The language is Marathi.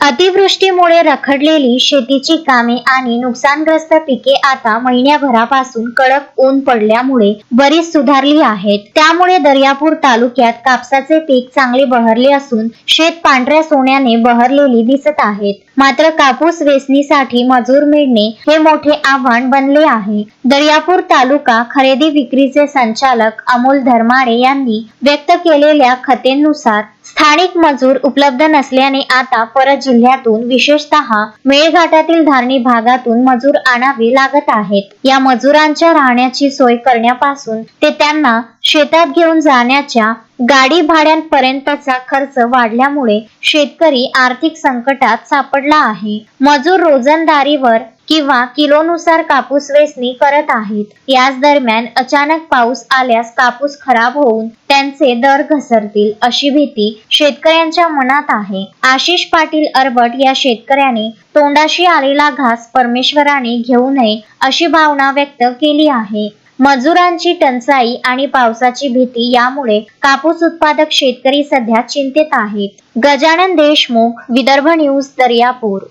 अतिवृष्टीमुळे रखडलेली शेतीची कामे आणि नुकसानग्रस्त पिके आता महिन्याभरापासून कडक ऊन पडल्यामुळे बरीच सुधारली आहेत। त्यामुळे दर्यापूर तालुक्यात कापसाचे पीक चांगले बहरले असून शेत पांढऱ्या सोन्याने बहरलेली दिसत आहेत। मात्र कापूस वेचणीसाठी मजूर मिळणे हे मोठे आव्हान बनले आहे। दर्यापूर तालुका खरेदी विक्रीचे संचालक अमोल धर्माडे यांनी व्यक्त केलेल्या खतेनुसार स्थानिक मजूर उपलब्ध नसल्याने आता परत जिल्ह्यातून विशेषतः मेळघाटातील धारणी भागातून मजूर आणावे लागत आहेत। या मजुरांच्या राहण्याची सोय करण्यापासून ते त्यांना शेतात घेऊन जाण्याच्या गाडी भाड्यांपर्यंतचा खर्च वाढल्यामुळे शेतकरी आर्थिक संकटात सापडला आहे। मजूर रोजंदारीवर किंवा किलोनुसार कापूस वेचणी करत आहेत। याच दरम्यान अचानक पाऊस आल्यास कापूस खराब होऊन त्यांचे दर घसरतील अशी भीती शेतकऱ्यांच्या मनात आहे। आशिष पाटील अरबट या शेतकऱ्याने तोंडाशी आलेला घास परमेश्वराने घेऊ नये अशी भावना व्यक्त केली आहे। मजुरांची टंचाई आणि पावसाची भीती यामुळे कापूस उत्पादक शेतकरी सध्या चिंतेत आहेत। गजानन देशमुख, विदर्भ न्यूज, दर्यापूर।